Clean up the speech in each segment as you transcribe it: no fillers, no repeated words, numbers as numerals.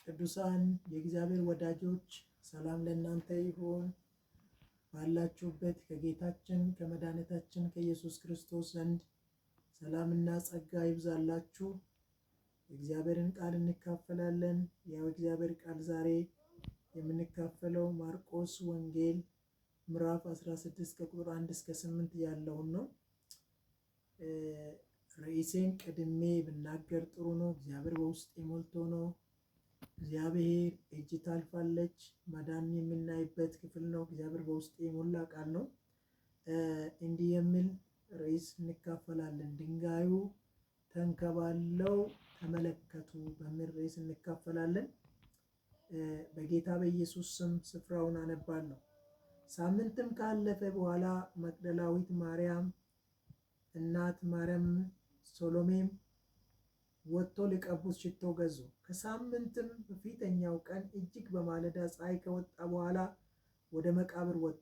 ቅዱሳን የእግዚአብሔር ወዳጆች ሰላም ለእናንተ ይሁን። ባላችሁበት ከጌታችን ከመድኃኒታችን ከኢየሱስ ክርስቶስ ዘንድ ሰላምና ጸጋ ይብዛላችሁ። የእግዚአብሔርን ቃል እንካፈላለን። ያው እግዚአብሔር ቃል ዛሬ የምንካፈለው ማርቆስ ወንጌል ምዕራፍ 16 ከቁጥር 1 እስከ 8 ያለውን ነው። ርዕሴን ቀድሜ ብናገር ጥሩ ነው። እግዚአብሔር በውስጤ ሞልቶ ነው። እግዚአብሔር እጅ ታልፋለች መዳን የምናይበት ክፍል ነው። እግዚአብሔር በውስጤ የሞላ ቃል ነው። እንዲህ የሚል ርዕስ እንካፈላለን። ድንጋዩ ተንከባለው ተመለከቱ በሚል ርዕስ እንካፈላለን። በጌታ በኢየሱስ ስም ስፍራውን አነባለሁ። ሳምንትም ካለፈ በኋላ መግደላዊት ማርያም፣ እናት ማርያም፣ ሶሎሜም ወጥቶ ሊቀቡት ሽቶ ገዙ። ከሳምንትም በፊተኛው ቀን እጅግ በማለዳ ፀሐይ ከወጣ በኋላ ወደ መቃብር ወጡ።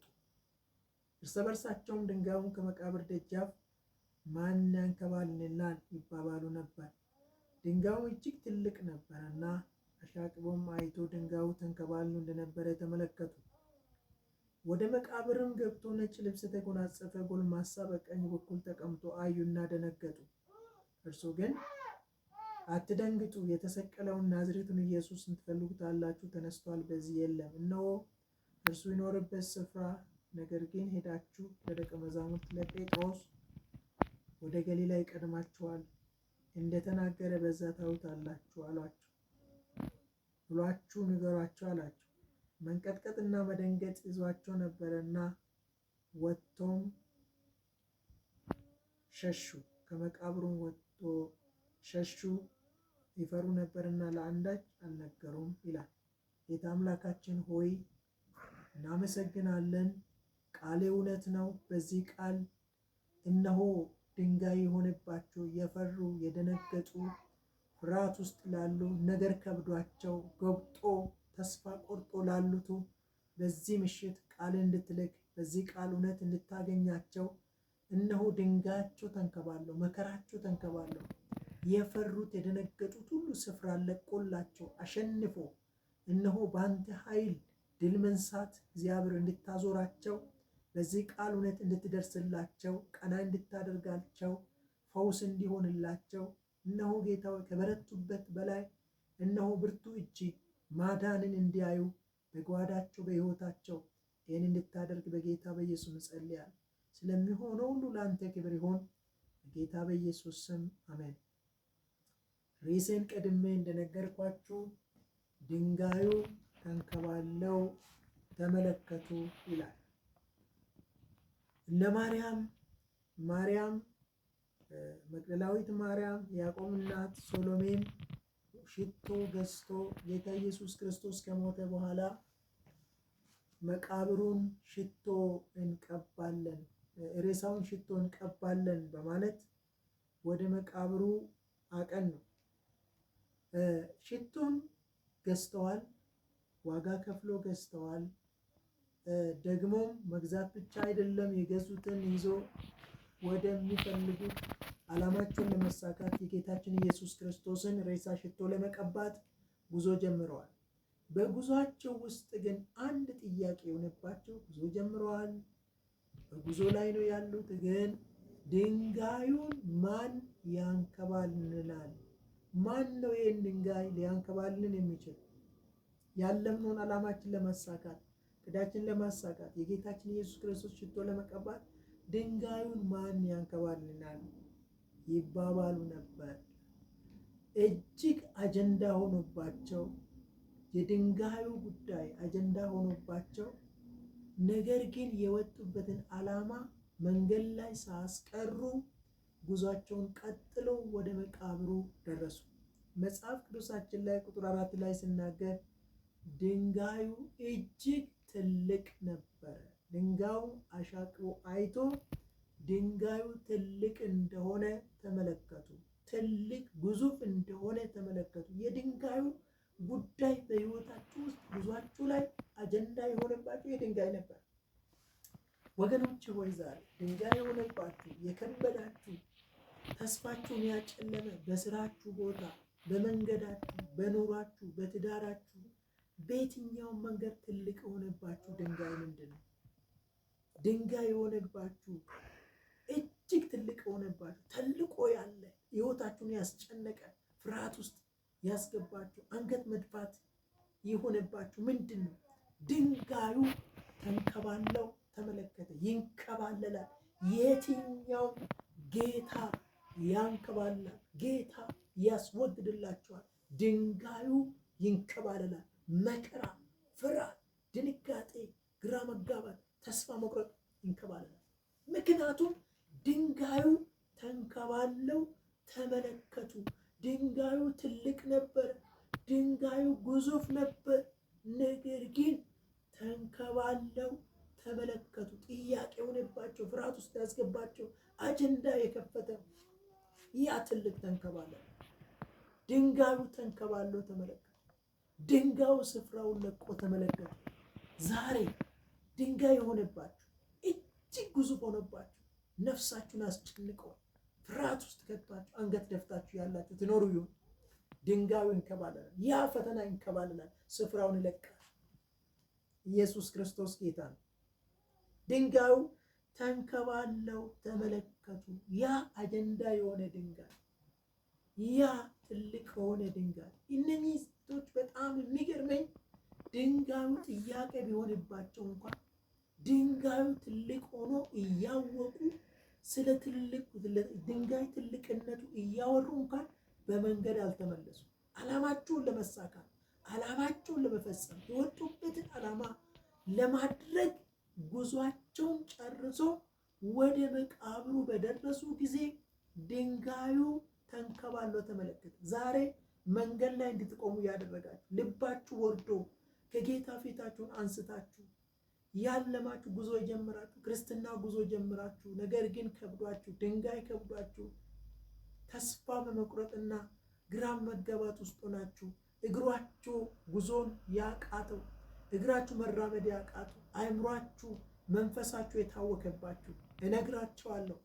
እርስ በርሳቸውም ድንጋዩን ከመቃብር ደጃፍ ማን ያንከባልልናል ይባባሉ ነበር። ድንጋዩ እጅግ ትልቅ ነበረና አሻቅቦም አይቶ ድንጋዩ ተንከባልሎ እንደነበረ ተመለከቱ። ወደ መቃብርም ገብቶ ነጭ ልብስ የተጎናጸፈ ጎልማሳ በቀኝ በኩል ተቀምጦ አዩና ደነገጡ። እርሱ ግን አትደንግጡ፣ የተሰቀለውን ናዝሬቱን ኢየሱስን ትፈልጉታላችሁ፣ ተነስቷል፣ በዚህ የለም። እነሆ እርሱ ይኖርበት ስፍራ፣ ነገር ግን ሄዳችሁ ለደቀ መዛሙርት ለጴጥሮስ ወደ ገሊላ ይቀድማችኋል፣ እንደተናገረ በዛ ታዩታላችሁ ብሏችሁ ንገሯቸው አላቸው። መንቀጥቀጥና መደንገጥ ይዟቸው ነበረና ወጥቶም ሸሹ። ከመቃብሩም ወጥቶ ሸሹ፣ ይፈሩ ነበርና ለአንዳች አልነገሩም ይላል። ጌታ አምላካችን ሆይ እናመሰግናለን። ቃሌ እውነት ነው። በዚህ ቃል እነሆ ድንጋይ የሆነባቸው የፈሩ የደነገጡ ፍርሃት ውስጥ ላሉ ነገር ከብዷቸው ገብጦ ተስፋ ቆርጦ ላሉቱ በዚህ ምሽት ቃል እንድትልክ በዚህ ቃል እውነት እንድታገኛቸው እነሆ ድንጋያቸው ተንከባለው መከራቸው ተንከባለው የፈሩት የደነገጡት ሁሉ ስፍራ ለቆላቸው አሸንፎ እነሆ በአንተ ኃይል ድል መንሳት እግዚአብሔር እንድታዞራቸው በዚህ ቃል እውነት እንድትደርስላቸው ቀና እንድታደርጋቸው ፈውስ እንዲሆንላቸው እነሆ ጌታው ከበረቱበት በላይ እነሆ ብርቱ እጅ ማዳንን እንዲያዩ በጓዳቸው በሕይወታቸው ይህን እንድታደርግ በጌታ በኢየሱስ እንጸልያለን። ስለሚሆነው ሁሉ ለአንተ ክብር ይሆን በጌታ በኢየሱስ ስም አሜን። ርዕሴን ቀድሜ እንደነገርኳችሁ ድንጋዩ ተንከባለው ተመለከቱ ይላል። እነ ማርያም መግደላዊት ማርያም፣ ያዕቆብ እናት ሶሎሜም ሽቶ ገዝቶ ጌታ ኢየሱስ ክርስቶስ ከሞተ በኋላ መቃብሩን ሽቶ እንቀባለን፣ ሬሳውን ሽቶ እንቀባለን በማለት ወደ መቃብሩ አቀኑ። ሽቶን ገዝተዋል፣ ዋጋ ከፍሎ ገዝተዋል። ደግሞም መግዛት ብቻ አይደለም፣ የገዙትን ይዞ ወደሚፈልጉት ዓላማቸውን ለመሳካት የጌታችን ኢየሱስ ክርስቶስን ሬሳ ሽቶ ለመቀባት ጉዞ ጀምረዋል። በጉዟቸው ውስጥ ግን አንድ ጥያቄ የሆነባቸው ጉዞ ጀምረዋል፣ በጉዞ ላይ ነው ያሉት። ግን ድንጋዩን ማን ያንከባልልናል? ማን ነው ይህን ድንጋይ ሊያንከባልልን የሚችል? ያለምነውን ዓላማችን ለማሳካት ቅዳችን ለማሳካት የጌታችን ኢየሱስ ክርስቶስ ሽቶ ለመቀባት ድንጋዩን ማን ያንከባልልናል ይባባሉ ነበር። እጅግ አጀንዳ ሆኖባቸው የድንጋዩ ጉዳይ አጀንዳ ሆኖባቸው ነገር ግን የወጡበትን ዓላማ መንገድ ላይ ሳያስቀሩ ጉዟቸውን ቀጥለው ወደ መቃብሩ ደረሱ። መጽሐፍ ቅዱሳችን ላይ ቁጥር 4 ላይ ሲናገር ድንጋዩ እጅግ ትልቅ ነበረ። ድንጋዩ አሻቅቦ አይቶ ድንጋዩ ትልቅ እንደሆነ ተመለከቱ። ትልቅ ግዙፍ እንደሆነ ተመለከቱ። የድንጋዩ ጉዳይ በሕይወታችሁ ውስጥ ጉዟችሁ ላይ አጀንዳ የሆነባችሁ የድንጋይ ነበር። ወገኖች ሆይ ዛሬ ድንጋይ የሆነባችሁ የከበዳችሁ ተስፋችሁን ያጨለመ በስራችሁ ቦታ በመንገዳችሁ፣ በኑሯችሁ፣ በትዳራችሁ፣ በየትኛውም መንገድ ትልቅ የሆነባችሁ ድንጋይ ምንድን ነው? ድንጋይ የሆነባችሁ እጅግ ትልቅ የሆነባችሁ ተልቆ ያለ ሕይወታችሁን ያስጨነቀ ፍርሃት ውስጥ ያስገባችሁ አንገት መድፋት የሆነባችሁ ምንድን ነው? ድንጋዩ ተንከባለው ተመለከተ። ይንከባለላል። የትኛው ጌታ ያንከባልላል። ጌታ ያስወግድላችኋል። ድንጋዩ ይንከባለላል። መከራ፣ ፍርሃት፣ ድንጋጤ፣ ግራ መጋባት፣ ተስፋ መቁረጥ ይንከባለላል። ምክንያቱም ድንጋዩ ተንከባለው ተመለከቱ። ድንጋዩ ትልቅ ነበር። ድንጋዩ ግዙፍ ነበር። ነገር ግን ተንከባለው ተመለከቱ። ጥያቄ የሆነባቸው፣ ፍርሃት ውስጥ ያስገባቸው፣ አጀንዳ የከፈተ ያ ትልቅ ተንከባለለ። ድንጋዩ ተንከባለው ተመለከቱ። ድንጋዩ ስፍራውን ለቆ ተመለከቱ። ዛሬ ድንጋይ የሆነባችሁ እጅግ ግዙፍ ሆነባችሁ ነፍሳችሁን አስጨንቀው ፍርሃት ውስጥ ከቷችሁ አንገት ደፍታችሁ ያላችሁ ትኖሩ ይሁን። ድንጋዩ ይንከባለላል። ያ ፈተና ይንከባለላል፣ ስፍራውን ይለቃል። ኢየሱስ ክርስቶስ ጌታ ነው። ድንጋዩ ተንከባለው ተመለከቱ። ያ አጀንዳ የሆነ ድንጋይ፣ ያ ትልቅ የሆነ ድንጋይ። እነኚህ ሴቶች በጣም የሚገርመኝ ድንጋዩ ጥያቄ ቢሆንባቸው እንኳን ድንጋዩ ትልቅ ሆኖ እያወቁ ስለ ድንጋይ ትልቅነቱ እያወሩ እንኳን በመንገድ አልተመለሱ። ዓላማቸውን ለመሳካት፣ ዓላማቸውን ለመፈጸም፣ የወጡበትን ዓላማ ለማድረግ ጉዟቸውን ጨርሶ ወደ መቃብሩ በደረሱ ጊዜ ድንጋዩ ተንከባሎ ተመለከተ። ዛሬ መንገድ ላይ እንድትቆሙ ያደረጋችሁ ልባችሁ ወርዶ ከጌታ ፊታችሁን አንስታችሁ ያለማችሁ ጉዞ ጀምራችሁ ክርስትና ጉዞ ጀምራችሁ ነገር ግን ከብዷችሁ ድንጋይ ከብዷችሁ ተስፋ በመቁረጥና ግራም መገባት ውስጥ ሆናችሁ እግራችሁ ጉዞን ያቃተው እግራችሁ መራመድ ያቃተው አይምሯችሁ መንፈሳችሁ የታወከባችሁ እነግራችኋለሁ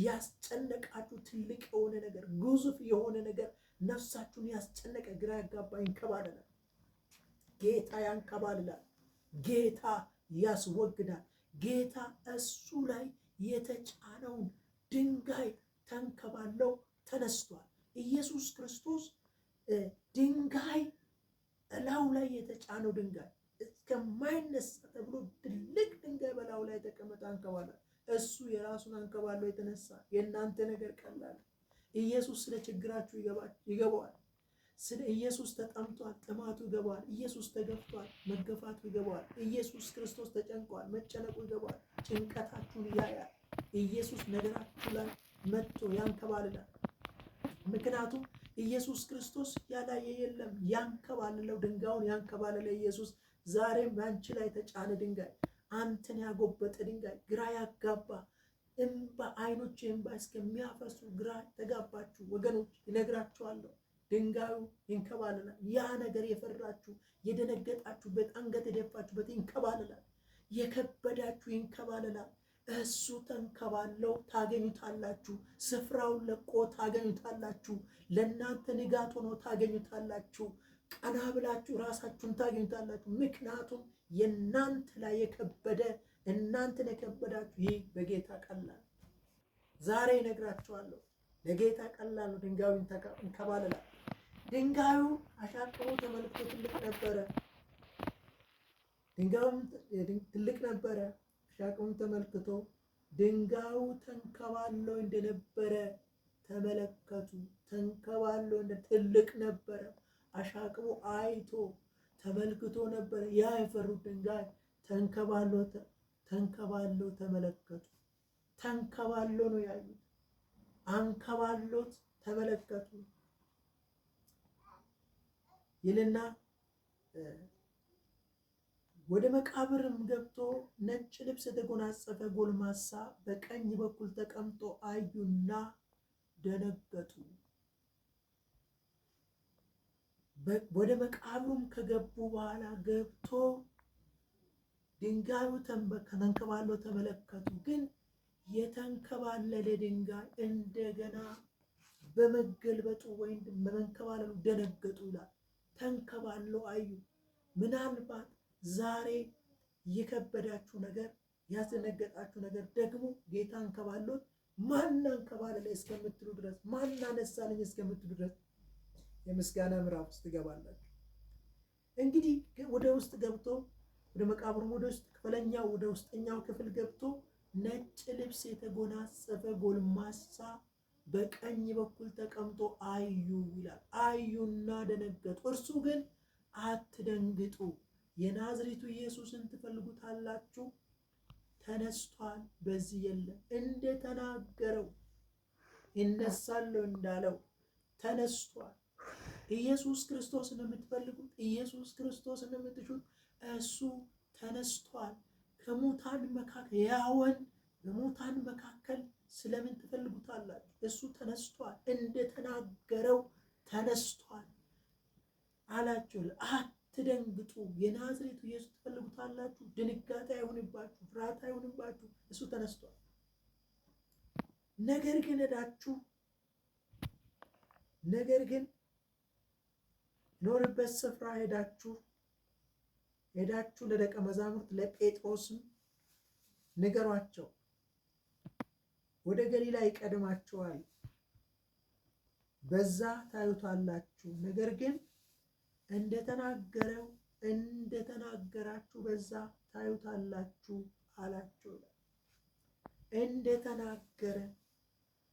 ያስጨነቃችሁ ትልቅ የሆነ ነገር ግዙፍ የሆነ ነገር ነፍሳችሁን ያስጨነቀ ግራ ያጋባ ይንከባለላል። ጌታ ያንከባልላል። ጌታ ያስወግዳል። ጌታ እሱ ላይ የተጫነውን ድንጋይ ተንከባለው ተነስቷል። ኢየሱስ ክርስቶስ ድንጋይ እላው ላይ የተጫነው ድንጋይ እስከማይነሳ ተብሎ ትልቅ ድንጋይ በላው ላይ ተቀመጠ አንከባሏል። እሱ የራሱን አንከባለው የተነሳ የእናንተ ነገር ቀላል። ኢየሱስ ስለ ችግራችሁ ይገባዋል። ስለ ኢየሱስ ተጠምቷል፣ ጥማቱ ይገባዋል። ኢየሱስ ተገፍቷል፣ መገፋቱ ይገባዋል። ኢየሱስ ክርስቶስ ተጨንቋል፣ መጨነቁ ይገባዋል። ጭንቀታችሁን ያያል። ኢየሱስ ነገራችሁ ላይ መጥቶ ያንከባልላል። ምክንያቱም ኢየሱስ ክርስቶስ ያላየ የለም። ያንከባልለው ድንጋዩን ያንከባለለ ኢየሱስ ዛሬም በአንቺ ላይ ተጫነ ድንጋይ፣ አንተን ያጎበጠ ድንጋይ፣ ግራ ያጋባ እንባ አይኖች እንባ እስከሚያፈሱ ግራ ተጋባችሁ ወገኖች ይነግራችኋለሁ። ድንጋዩ ይንከባለላል። ያ ነገር የፈራችሁ የደነገጣችሁበት አንገት የደፋችሁበት ይንከባለላል። የከበዳችሁ ይንከባለላል። እሱ ተንከባለው ታገኙታላችሁ። ስፍራውን ለቆ ታገኙታላችሁ። ለእናንተ ንጋት ሆኖ ታገኙታላችሁ። ቀና ብላችሁ ራሳችሁን ታገኙታላችሁ። ምክንያቱም የእናንተ ላይ የከበደ እናንተን የከበዳችሁ ይህ በጌታ ቀላል። ዛሬ እነግራችኋለሁ ለጌታ ቀላል ነው። ድንጋዩ ይንከባለላል። ድንጋዩ አሻቅቦ ተመልክቶ ትልቅ ነበረ። ድንጋዩም ትልቅ ነበረ። አሻቅቦም ተመልክቶ ድንጋዩ ተንከባሎ እንደነበረ ተመለከቱ። ተንከባሎ እንደ ትልቅ ነበረ። አሻቅቦ አይቶ ተመልክቶ ነበረ። ያ የፈሩት ድንጋይ ተንከባሎ ተመለከቱ። ተንከባሎ ነው ያዩት። አንከባሎት ተመለከቱ ይልና ወደ መቃብርም ገብቶ ነጭ ልብስ የተጎናጸፈ ጎልማሳ በቀኝ በኩል ተቀምጦ አዩና ደነገጡ። ወደ መቃብሩም ከገቡ በኋላ ገብቶ ድንጋዩ ተንከባሎ ተመለከቱ። ግን የተንከባለለ ድንጋይ እንደገና በመገልበጡ ወይም በመንከባለሉ ደነገጡ ይላል። ተንከባለው አዩ። ምናልባት ዛሬ የከበዳችሁ ነገር፣ ያስደነገጣችሁ ነገር ደግሞ ጌታ አንከባሎት ማን አንከባለለ እስከምትሉ ድረስ፣ ማን አነሳልኝ እስከምትሉ ድረስ የምስጋና ምዕራፍ ውስጥ ትገባላችሁ። እንግዲህ ወደ ውስጥ ገብቶ ወደ መቃብሩ ወደ ውስጥ ክፍለኛው ወደ ውስጠኛው ክፍል ገብቶ ነጭ ልብስ የተጎናጸፈ ጎልማሳ በቀኝ በኩል ተቀምጦ አዩ ይላል። አዩና ደነገጡ። እርሱ ግን አትደንግጡ፣ የናዝሬቱ ኢየሱስን ትፈልጉታላችሁ፣ ተነስቷል፣ በዚህ የለም። እንደተናገረው እነሳለሁ እንዳለው ተነስቷል። ኢየሱስ ክርስቶስን የምትፈልጉት፣ ኢየሱስ ክርስቶስን የምትሹት፣ እሱ ተነስቷል። ከሙታን መካከል ያወን በሙታን መካከል ስለምን ትፈልጉታላችሁ? እሱ ተነስቷል፣ እንደተናገረው ተነስቷል አላቸው። አትደንግጡ፣ የናዝሬቱ ኢየሱስ ትፈልጉታላችሁ። ድንጋጤ አይሆንባችሁ፣ ፍርሃት አይሆንባችሁ፣ እሱ ተነስቷል። ነገር ግን ኖርበት ስፍራ ሄዳችሁ ለደቀ መዛሙርት ለጴጥሮስም ንገሯቸው፣ ወደ ገሊላ ይቀድማችኋል፣ በዛ ታዩታላችሁ። ነገር ግን እንደተናገራችሁ በዛ ታዩታላችሁ አላቸው። እንደተናገረ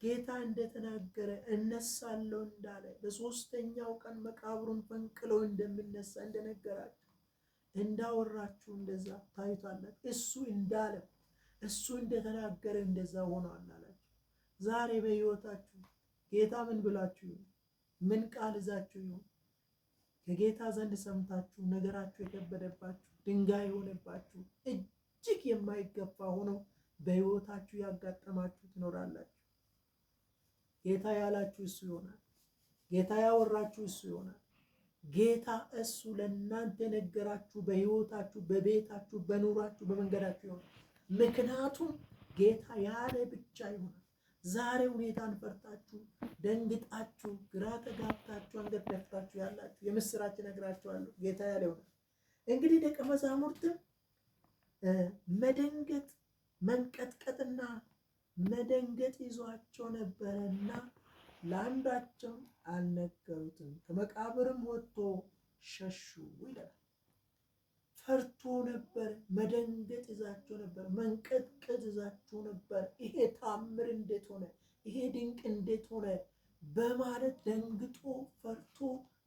ጌታ እንደተናገረ እነሳለሁ እንዳለ በሶስተኛው ቀን መቃብሩን ፈንቅሎ እንደምነሳ እንደነገራችሁ እንዳወራችሁ እንደዛ ታዩታላችሁ። እሱ እንዳለ እሱ እንደተናገረ እንደዛ ሆኗል አላችሁ። ዛሬ በሕይወታችሁ ጌታ ምን ብላችሁ ይሁን፣ ምን ቃል ይዛችሁ ይሁን፣ ከጌታ ዘንድ ሰምታችሁ ነገራችሁ የከበደባችሁ፣ ድንጋይ የሆነባችሁ፣ እጅግ የማይገባ ሆኖ በሕይወታችሁ ያጋጠማችሁ ትኖራላችሁ። ጌታ ያላችሁ እሱ ይሆናል። ጌታ ያወራችሁ እሱ ይሆናል። ጌታ እሱ ለእናንተ ነገራችሁ በሕይወታችሁ፣ በቤታችሁ፣ በኑራችሁ፣ በመንገዳችሁ ይሆናል። ምክንያቱም ጌታ ያለ ብቻ ይሆናል። ዛሬ ሁኔታን ፈርታችሁ ደንግጣችሁ ግራ ተጋብታችሁ አንገት ደፍታችሁ ያላችሁ የምስራች እነግራችኋለሁ፣ ጌታ ያለ ይሆናል። እንግዲህ ደቀ መዛሙርትም መደንገጥ መንቀጥቀጥና መደንገጥ ይዟቸው ነበረና ለአንዳቸው አልነገሩትም። ከመቃብርም ወጥቶ ሸሹ ይላል። ፈርቶ ነበር፣ መደንገጥ ይዛቸው ነበር፣ መንቀጥቀጥ ይዛቸው ነበር። ይሄ ታምር እንዴት ሆነ? ይሄ ድንቅ እንዴት ሆነ? በማለት ደንግጦ ፈርቶ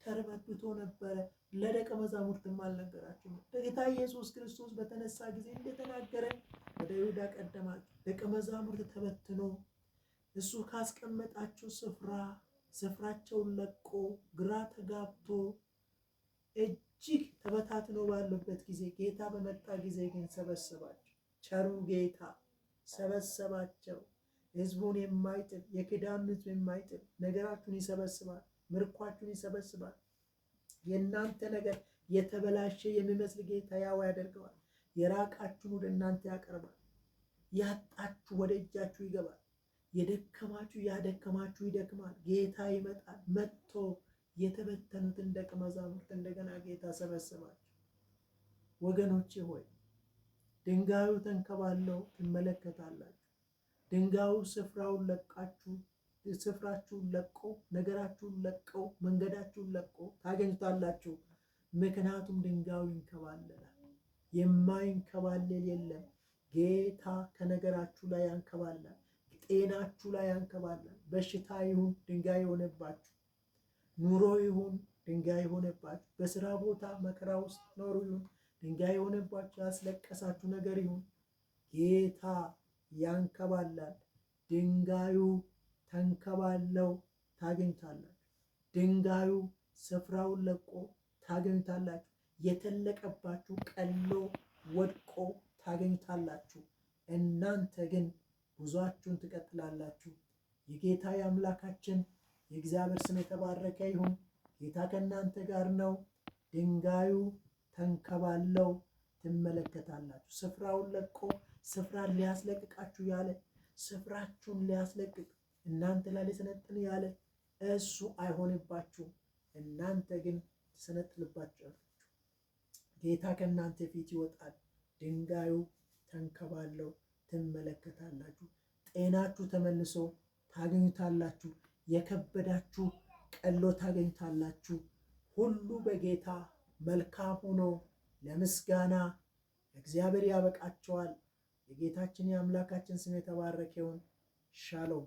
ተርበትብቶ ነበረ። ለደቀ መዛሙርትም አልነገራቸው። ጌታ ኢየሱስ ክርስቶስ በተነሳ ጊዜ እንደተናገረ ወደ ይሁዳ ቀደማቸው። ደቀ መዛሙርት ተበትኖ እሱ ካስቀመጣቸው ስፍራቸውን ለቆ ግራ ተጋብቶ እጅግ ተበታትኖ ባሉበት ጊዜ ጌታ በመጣ ጊዜ ግን ሰበሰባቸው። ቸሩ ጌታ ሰበሰባቸው። ሕዝቡን የማይጥል የኪዳኑን ሕዝብ የማይጥል ነገራችሁን ይሰበስባል፣ ምርኳችሁን ይሰበስባል። የእናንተ ነገር የተበላሸ የሚመስል ጌታ ያው ያደርገዋል። የራቃችሁን ወደ እናንተ ያቀርባል። ያጣችሁ ወደ እጃችሁ ይገባል። የደከማችሁ ያደከማችሁ ይደክማል። ጌታ ይመጣል። መጥቶ የተበተኑትን ደቀ መዛሙርት እንደገና ጌታ ሰበሰባቸው። ወገኖቼ ሆይ ድንጋዩ ተንከባለው ትመለከታላችሁ። ድንጋዩ ስፍራችሁን ለቆ ነገራችሁን ለቀው መንገዳችሁን ለቆ ታገኙታላችሁ። ምክንያቱም ድንጋዩ ይንከባለላል። የማይንከባለል የለም። ጌታ ከነገራችሁ ላይ ያንከባላል። ጤናችሁ ላይ ያንከባላል። በሽታ ይሁን ድንጋይ የሆነባችሁ፣ ኑሮ ይሁን ድንጋይ የሆነባችሁ፣ በስራ ቦታ መከራ ውስጥ ኖሩ ይሁን ድንጋይ የሆነባችሁ፣ ያስለቀሳችሁ ነገር ይሁን ጌታ ያንከባላል። ድንጋዩ ተንከባለው ታገኙታላችሁ። ድንጋዩ ስፍራውን ለቆ ታገኙታላችሁ። የተለቀባችሁ ቀሎ ወድቆ ታገኙታላችሁ። እናንተ ግን ጉዟችሁን ትቀጥላላችሁ። የጌታ የአምላካችን የእግዚአብሔር ስም የተባረከ ይሁን። ጌታ ከእናንተ ጋር ነው። ድንጋዩ ተንከባለው ትመለከታላችሁ። ስፍራውን ለቆ ስፍራን ሊያስለቅቃችሁ ያለ ስፍራችሁን ሊያስለቅቅ እናንተ ላይ ሊሰነጥን ያለ እሱ አይሆንባችሁም። እናንተ ግን ትሰነጥልባችኋላችሁ። ጌታ ከእናንተ ፊት ይወጣል። ድንጋዩ ተንከባለው ትመለከታላችሁ። ጤናችሁ ተመልሶ ታገኙታላችሁ። የከበዳችሁ ቀሎ ታገኙታላችሁ። ሁሉ በጌታ መልካም ሆኖ ለምስጋና እግዚአብሔር ያበቃቸዋል። የጌታችን የአምላካችን ስም የተባረከ ይሁን። ሻሎም